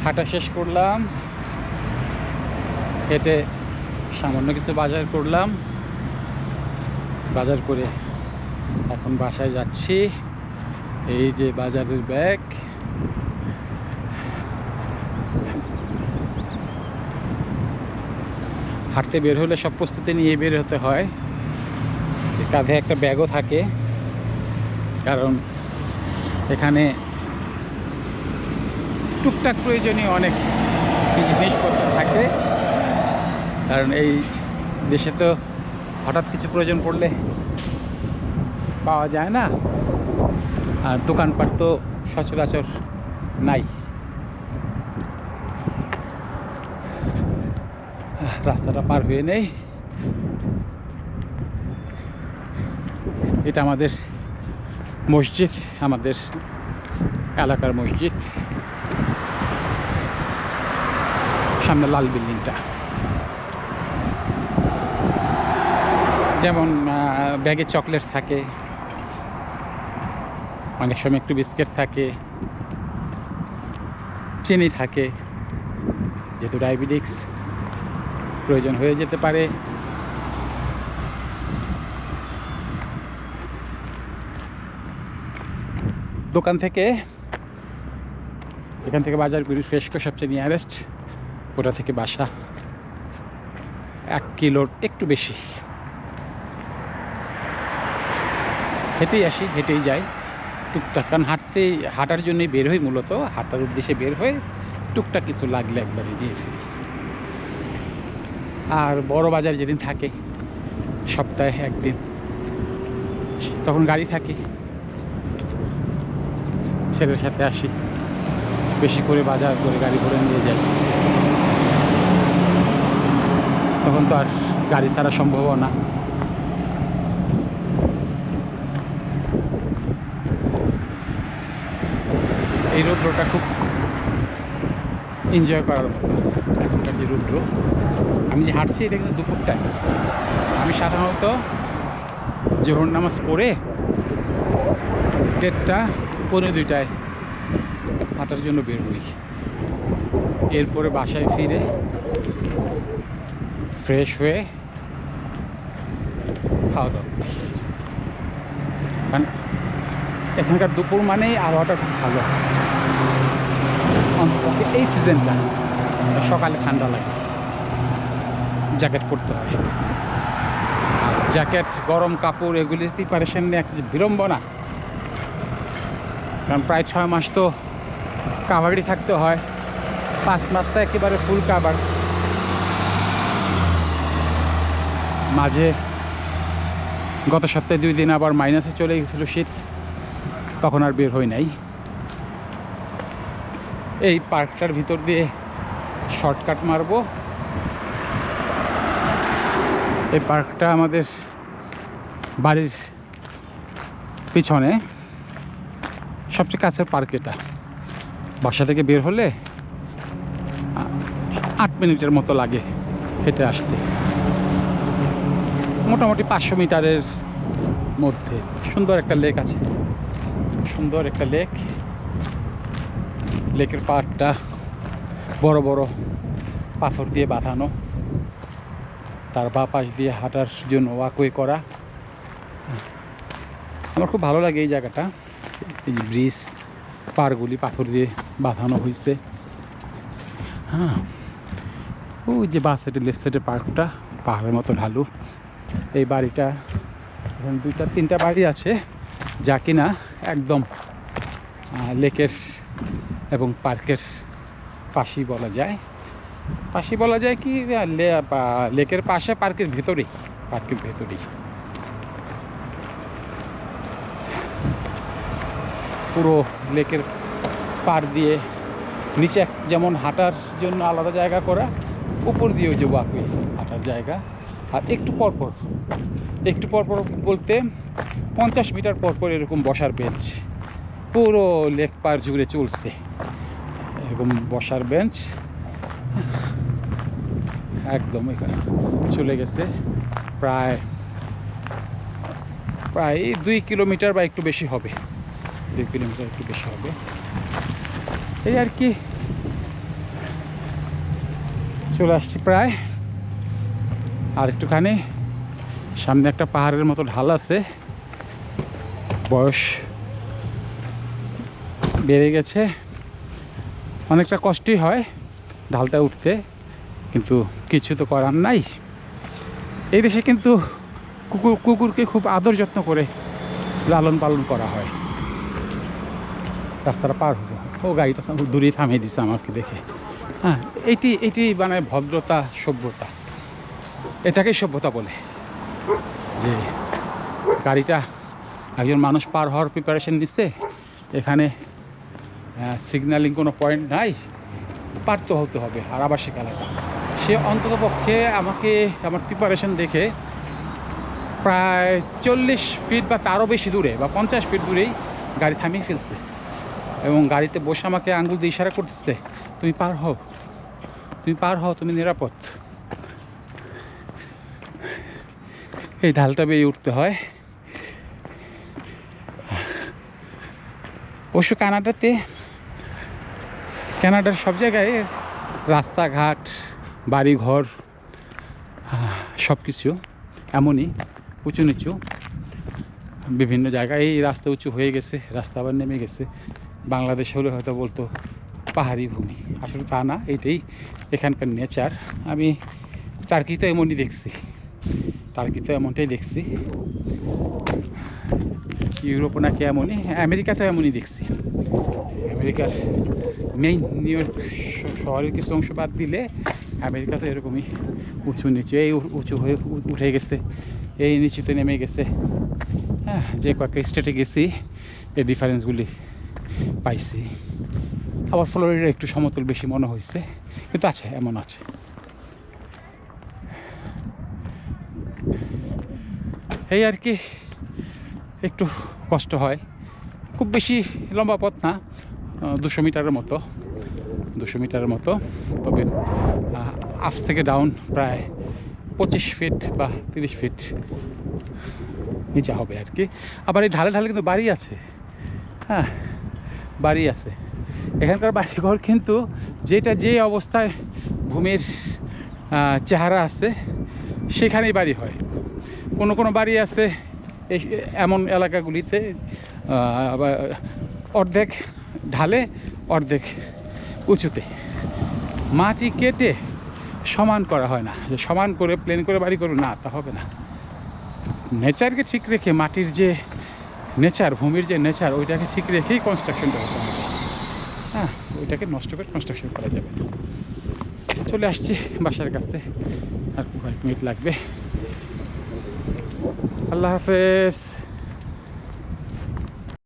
হাঁটা শেষ করলাম, হেঁটে সামান্য কিছু বাজার করলাম, বাজার করে এখন বাসায় যাচ্ছি। এই যে বাজারের ব্যাগ, হাঁটতে বের হলে সব প্রস্তুতি নিয়ে বের হতে হয়। কাঁধে একটা ব্যাগও থাকে, কারণ এখানে টুকটাক প্রয়োজনীয় অনেক জিনিসপত্র থাকে। কারণ এই দেশে তো হঠাৎ কিছু প্রয়োজন পড়লে পাওয়া যায় না, আর দোকানপাট তো সচরাচর নাই। রাস্তাটা পার হয়ে নেই। এটা আমাদের মসজিদ, আমাদের এলাকার মসজিদ। সামনে লাল বিল্ডিংটা। যেমন ব্যাগে চকলেট থাকে, অনেক সময় একটু বিস্কিট থাকে, চিনি থাকে, যেহেতু ডায়াবেটিক্স প্রয়োজন হয়ে যেতে পারে। দোকান থেকে, যেখান থেকে বাজার করি, ফ্রেশকো সবচেয়ে নিয়ারেস্ট, ওটা থেকে বাসা 1 কিলোর একটু বেশি। হেঁটেই আসি, হেঁটেই যাই টুকটাক, কারণ হাঁটার জন্যই বের হই, মূলত হাঁটার উদ্দেশ্যে বের হয়ে টুকটাক কিছু লাগলে একবারে নিয়ে ফিরি। আর বড় বাজার যেদিন থাকে, সপ্তাহে একদিন, তখন গাড়ি থাকে, ছেলের সাথে আসি, বেশি করে বাজার করে গাড়ি ভরে নিয়ে যাই। তখন তো আর গাড়ি ছাড়া সম্ভব না। এই রৌদ্রটা খুব এনজয় করার মতো। এখনকার যে রৌদ্র, আমি যে হাঁটছি এটা কিন্তু দুপুর টাইম। আমি সাধারণত জোহর নামাজ পড়ে 1:30 পৌনে 2টায় হাঁটার জন্য বের হই। এরপরে বাসায় ফিরে ফ্রেশ হয়ে খাওয়া দাওয়া করি। কারণ এখানকার দুপুর মানেই আবহাওয়াটা খুব ভালো, অন্তত এই সিজনটা। সকালে ঠান্ডা লাগে, জ্যাকেট পরতে হয়। আর জ্যাকেট, গরম কাপড়, এগুলির প্রিপারেশন নিয়ে একটা বিড়ম্বনা। কারণ প্রায় 6 মাস তো কাভারই থাকতে হয়, 5 মাস তো একেবারে ফুল কাভার। মাঝে গত সপ্তাহে 2 দিন আবার মাইনাসে চলে গেছিলো শীত, তখন আর বের হই নাই। এই পার্কটার ভিতর দিয়ে শর্টকাট মারবো। এই পার্কটা আমাদের বাড়ির পিছনে, সবচেয়ে কাছের পার্ক এটা। বাসা থেকে বের হলে 8 মিনিটের মতো লাগে হেঁটে আসতে। মোটামুটি 500 মিটারের মধ্যে। সুন্দর একটা লেক আছে, সুন্দর একটা লেক। লেকের পাড়টা বড় বড় পাথর দিয়ে বাঁধানো, তার বাঁ পাশ দিয়ে হাঁটার জন্য ওয়াকওয়ে করা। আমার খুব ভালো লাগে এই জায়গাটা। এই যে ব্রিজ, পাড়গুলি পাথর দিয়ে বাঁধানো হয়েছে। হ্যাঁ, ওই যে বাঁ সাইডে, লেফট সাইডে পার্কটা, পাহাড়ের মতো ঢালু। এই বাড়িটা, এখানে 2-3টা বাড়ি আছে, যা কিনা একদম লেকের এবং পার্কের পাশেই বলা যায়। পাশেই বলা যায় কি, লেকের পাশে, পার্কের ভেতরেই, পার্কের ভেতরেই। পুরো লেকের পাড় দিয়ে নিচে যেমন হাঁটার জন্য আলাদা জায়গা করা, উপর দিয়েও যে ওয়াকওয়ে হাঁটার জায়গা। আর একটু পরপর বলতে 50 মিটার পরপর এরকম বসার বেঞ্চ, পুরো লেক পার জুড়ে চলছে এরকম বসার বেঞ্চ। একদম এখানে চলে গেছে প্রায় 2 কিলোমিটার বা একটু বেশি হবে, 2 কিলোমিটার একটু বেশি হবে। এই আর কি, চলে আসছি প্রায়। আর একটুখানি সামনে একটা পাহাড়ের মতো ঢাল আছে, বয়স বেড়ে গেছে, অনেকটা কষ্টই হয় ঢালটা উঠতে, কিন্তু কিছু তো করার নাই। এই দেশে কিন্তু কুকুরকে খুব আদর যত্ন করে লালন পালন করা হয়। রাস্তাটা পার হবো, ও গাড়িটা দূরে থামিয়ে দিচ্ছে আমাকে দেখে। হ্যাঁ, এইটি মানে ভদ্রতা, সভ্যতা, এটাকেই সভ্যতা বলে, যে গাড়িটা একজন মানুষ পার হওয়ার প্রিপারেশন নিচ্ছে, এখানে সিগন্যালিং কোনো পয়েন্ট নাই, পার তো হতে হবে। আর আবাসিক এলাকা, সে অন্তত পক্ষে আমাকে আমার প্রিপারেশন দেখে প্রায় 40 ফিট বা তারও বেশি দূরে বা 50 ফিট দূরেই গাড়ি থামিয়ে ফেলছে, এবং গাড়িতে বসে আমাকে আঙ্গুল দিয়ে ইশারা করতেছে, তুমি পার হও, তুমি পার হও, তুমি নিরাপদ। এই ঢালটা বেয়ে উঠতে হয়। অবশ্য কানাডার সব জায়গায় রাস্তাঘাট, বাড়িঘর, সব কিছু এমনই উঁচু নিচু। বিভিন্ন জায়গায় এই রাস্তা উঁচু হয়ে গেছে, রাস্তা আবার নেমে গেছে। বাংলাদেশ হলে হয়তো বলতো পাহাড়ি ভূমি, আসলে তা না, এটাই এখানকার নেচার। আমি টার্কিতে এমনই দেখছি, টার্কিতে এমনটাই দেখছি, ইউরোপও নাকি এমনই, আমেরিকাতেও এমনই দেখছি। আমেরিকার মেইন নিউ ইয়র্ক শহরের কিছু অংশ বাদ দিলে আমেরিকাতে এরকমই উঁচু নিচু, এই উঁচু হয়ে উঠে গেছে, এই নিচুতে নেমে গেছে। হ্যাঁ, যে কয়েকটা স্টেটে গেছি এই ডিফারেন্সগুলি পাইছি। আবার ফ্লোরিডা একটু সমতল বেশি মনে হয়েছে, কিন্তু আছে, এমন আছে। এই আর কি, একটু কষ্ট হয়, খুব বেশি লম্বা পথ না, 200 মিটারের মতো, তবে আপ থেকে ডাউন প্রায় 25 ফিট বা 30 ফিট নিচে হবে আর কি। আবার এই ঢালে কিন্তু বাড়ি আছে, হ্যাঁ বাড়ি আছে। এখানকার বাড়িঘর কিন্তু যেটা যে অবস্থায় ভূমির চেহারা আছে সেখানেই বাড়ি হয়। কোনো বাড়ি আছে এমন এলাকাগুলিতে অর্ধেক ঢালে অর্ধেক উঁচুতে, মাটি কেটে সমান করা হয় না, যে সমান করে প্লেন করে বাড়ি করো, না, তা হবে না। নেচারকে ঠিক রেখে, মাটির যে নেচার, ভূমির যে নেচার, ওইটাকে ঠিক রেখেই কনস্ট্রাকশনটা হতে হবে। হ্যাঁ, ওইটাকে নষ্ট করে কনস্ট্রাকশন করা যাবে। চলে আসছি বাসার কাছে, আর কয়েক মিনিট লাগবে। আল্লাহ হাফেজ।